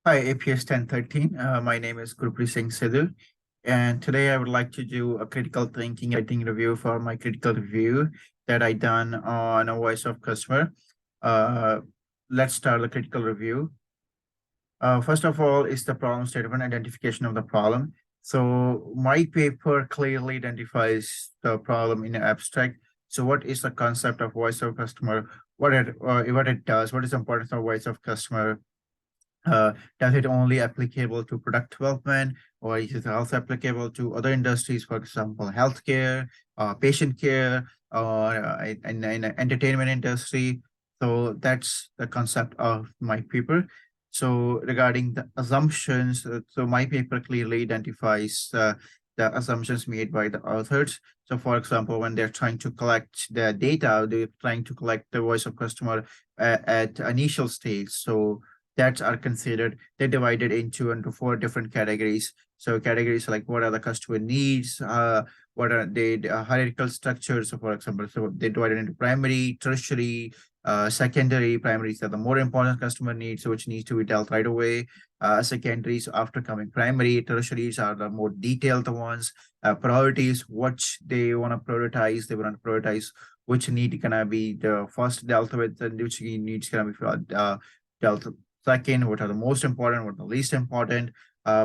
Hi, APS 1013. My name is Gurpreet Singh Sidhu, and today I would like to do a critical thinking writing review for my critical review that I done on a voice of customer. Uh, let's start the critical review. First of all, is the problem statement identification of the problem. So my paper clearly identifies the problem in abstract. So what is the concept of voice of customer? What it does? What is the importance of voice of customer? Uh, does it only applicable to product development, or is it also applicable to other industries, for example, healthcare, patient care, or in the entertainment industry? So that's the concept of my paper. So regarding the assumptions, so my paper clearly identifies the assumptions made by the authors. So for example, when they're trying to collect the data, they're trying to collect the voice of customer at initial stage. So that are considered, they're divided into four different categories. So categories like what are the customer needs, what are the hierarchical structures. So for example, so they divided into primary, tertiary, secondary. Primaries are the more important customer needs, which needs to be dealt right away. Secondaries after coming primary, tertiaries are the more detailed ones. Priorities, what they want to prioritize, they want to prioritize which need gonna be the first dealt with, and which needs gonna be dealt second, what are the most important, what are the least important.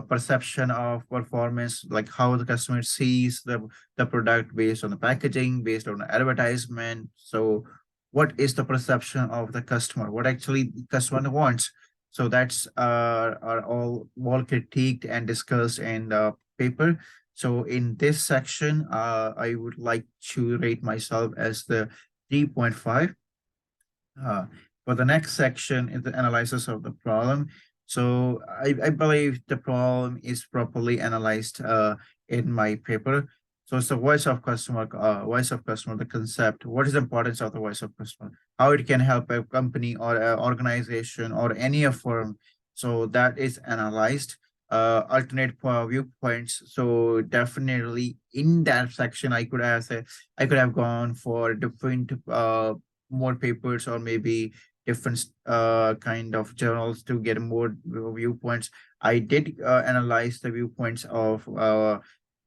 Perception of performance, like how the customer sees the product based on the packaging, based on the advertisement. So what is the perception of the customer, what actually the customer wants? So that's are all critiqued and discussed in the paper. So in this section, I would like to rate myself as the 3.5. uh, for the next section is the analysis of the problem. So I believe the problem is properly analyzed in my paper. So it's the voice of customer, the concept. What is the importance of the voice of customer? How it can help a company or an organization or any firm. So that is analyzed. Alternate viewpoints. So definitely in that section, I could have gone for different more papers, or maybe different kind of journals to get more viewpoints. I did analyze the viewpoints of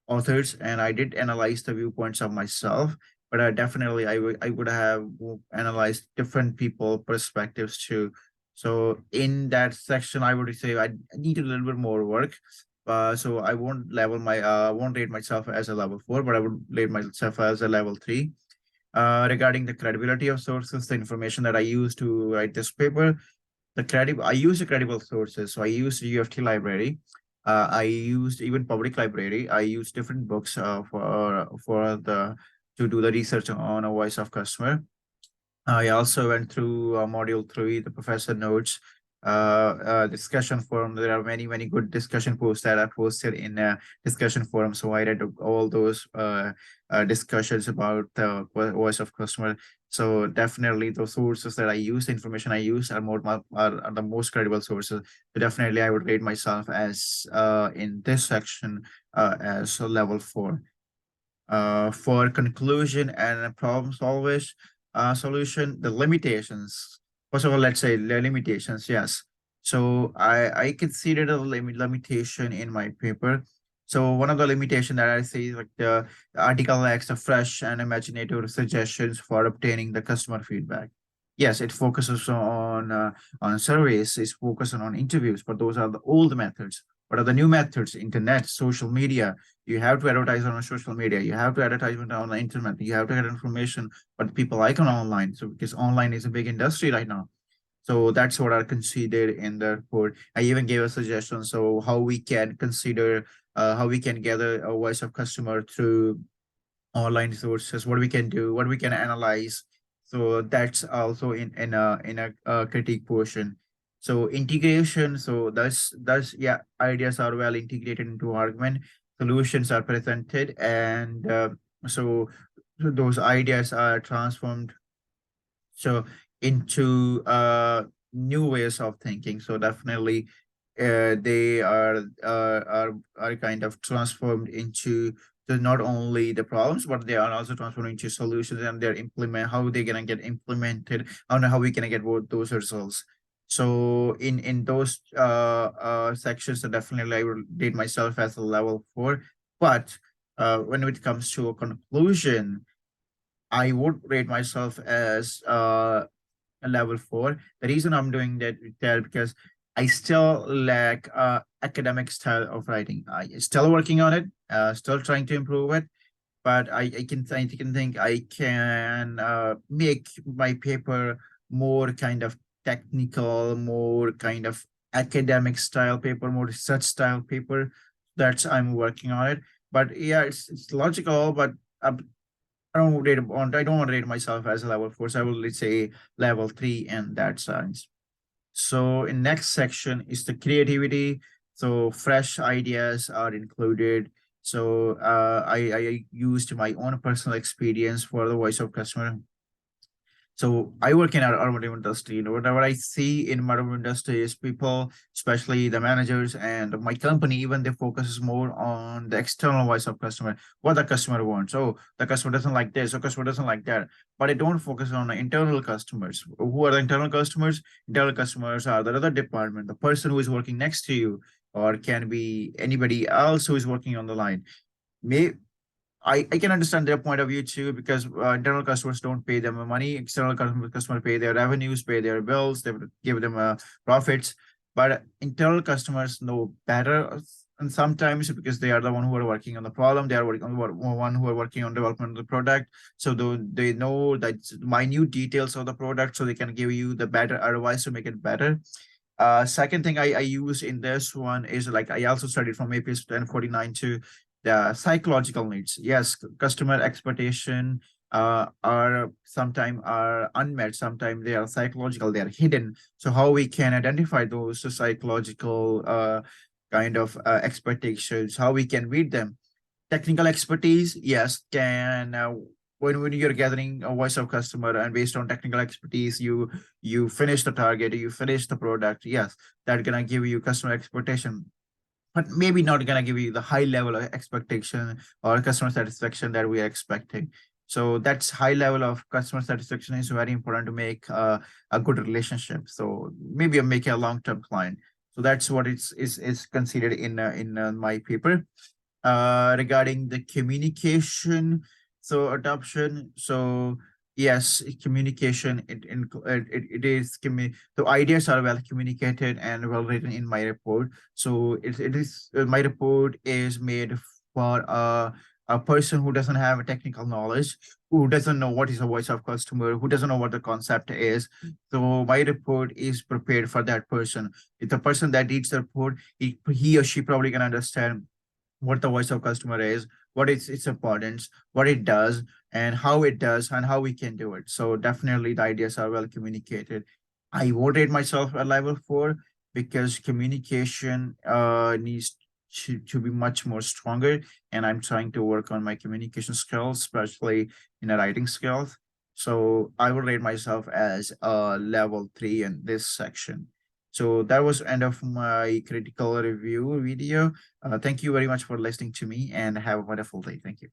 authors, and I did analyze the viewpoints of myself. But definitely, I would have analyzed different people perspectives too. So in that section, I would say I need a little bit more work. So I won't rate myself as a level 4, but I would rate myself as a level 3. Regarding the credibility of sources, the information that I used to write this paper, I used the credible sources. So I used the UFT library. I used even public library. I used different books for the to do the research on a voice of customer. I also went through module 3, the professor notes, discussion forum. There are many good discussion posts that are posted in discussion forum. So I read all those discussions about the voice of customer. So definitely those sources that I use, the information I use are the most credible sources. So definitely I would rate myself as in this section as a level 4. For conclusion and problem solvers solution, the limitations. First of all, let's say the limitations. Yes. So I considered a limitation in my paper. So one of the limitation that I see is like the article lacks the fresh and imaginative suggestions for obtaining the customer feedback. Yes, it focuses on surveys, it's focusing on interviews, but those are the old methods. What are the new methods? Internet, social media. You have to advertise on social media. You have to advertise on the internet. You have to get information what people like on online. So because online is a big industry right now. So that's what I considered in the report. I even gave a suggestion. So how we can consider, how we can gather a voice of customer through online sources, what we can do, what we can analyze. So that's also in a critique portion. So integration, so that's yeah, ideas are well integrated into argument, solutions are presented, and so those ideas are transformed so into new ways of thinking. So definitely they are kind of transformed into not only the problems, but they are also transformed into solutions, and they're implement how they're gonna get implemented, and how we gonna get those results. So in those sections, so definitely I would rate myself as a level 4. But when it comes to a conclusion, I would rate myself as a level 4. The reason I'm doing that there because I still lack academic style of writing. I still working on it, still trying to improve it, but I can think I can make my paper more kind of technical, more kind of academic style paper, more research style paper. That's I'm working on it. But yeah, it's logical, but I don't want to rate myself as a level 4. So I will, let's say, level 3 in that sense. So in next section is the creativity. So fresh ideas are included. So I used my own personal experience for the voice of customer. So I work in our automotive industry. Whatever I see in automotive industry is people, especially the managers and my company, even they focus more on the external voice of customer, what the customer wants. So the customer doesn't like this, or customer doesn't like that. But I don't focus on the internal customers. Who are the internal customers? Internal customers are the other department, the person who is working next to you, or can be anybody else who is working on the line. May I can understand their point of view too, because internal customers don't pay them money. External customer pay their revenues, pay their bills, they would give them profits. But internal customers know better, and sometimes because they are the one who are working on the problem, they are working on one who are working on development of the product. So they know that minute details of the product, so they can give you the better advice to make it better. Second thing I use in this one is like I also studied from APS 1049 to the psychological needs. Yes, customer expectation are sometimes are unmet, sometimes they are psychological, they are hidden. So how we can identify those psychological kind of expectations, how we can read them. Technical expertise, yes, can when you're gathering a voice of customer and based on technical expertise, you finish the target, you finish the product. Yes, that's gonna give you customer expectation, but maybe not gonna give you the high level of expectation or customer satisfaction that we are expecting. So that's high level of customer satisfaction is very important to make a good relationship. So maybe I'm making a long-term client. So that's what is considered in my paper regarding the communication, so adoption. So yes, communication, it is the ideas are well communicated and well written in my report. So it is my report is made for a person who doesn't have a technical knowledge, who doesn't know what is a voice of customer, who doesn't know what the concept is. So my report is prepared for that person. If the person that reads the report, he or she probably can understand what the voice of customer is, what is its importance, what it does, and how it does, and how we can do it. So definitely the ideas are well communicated. I would rate myself a level 4 because communication needs to be much more stronger. And I'm trying to work on my communication skills, especially in the writing skills. So I would rate myself as a level 3 in this section. So that was end of my critical review video. Thank you very much for listening to me and have a wonderful day. Thank you.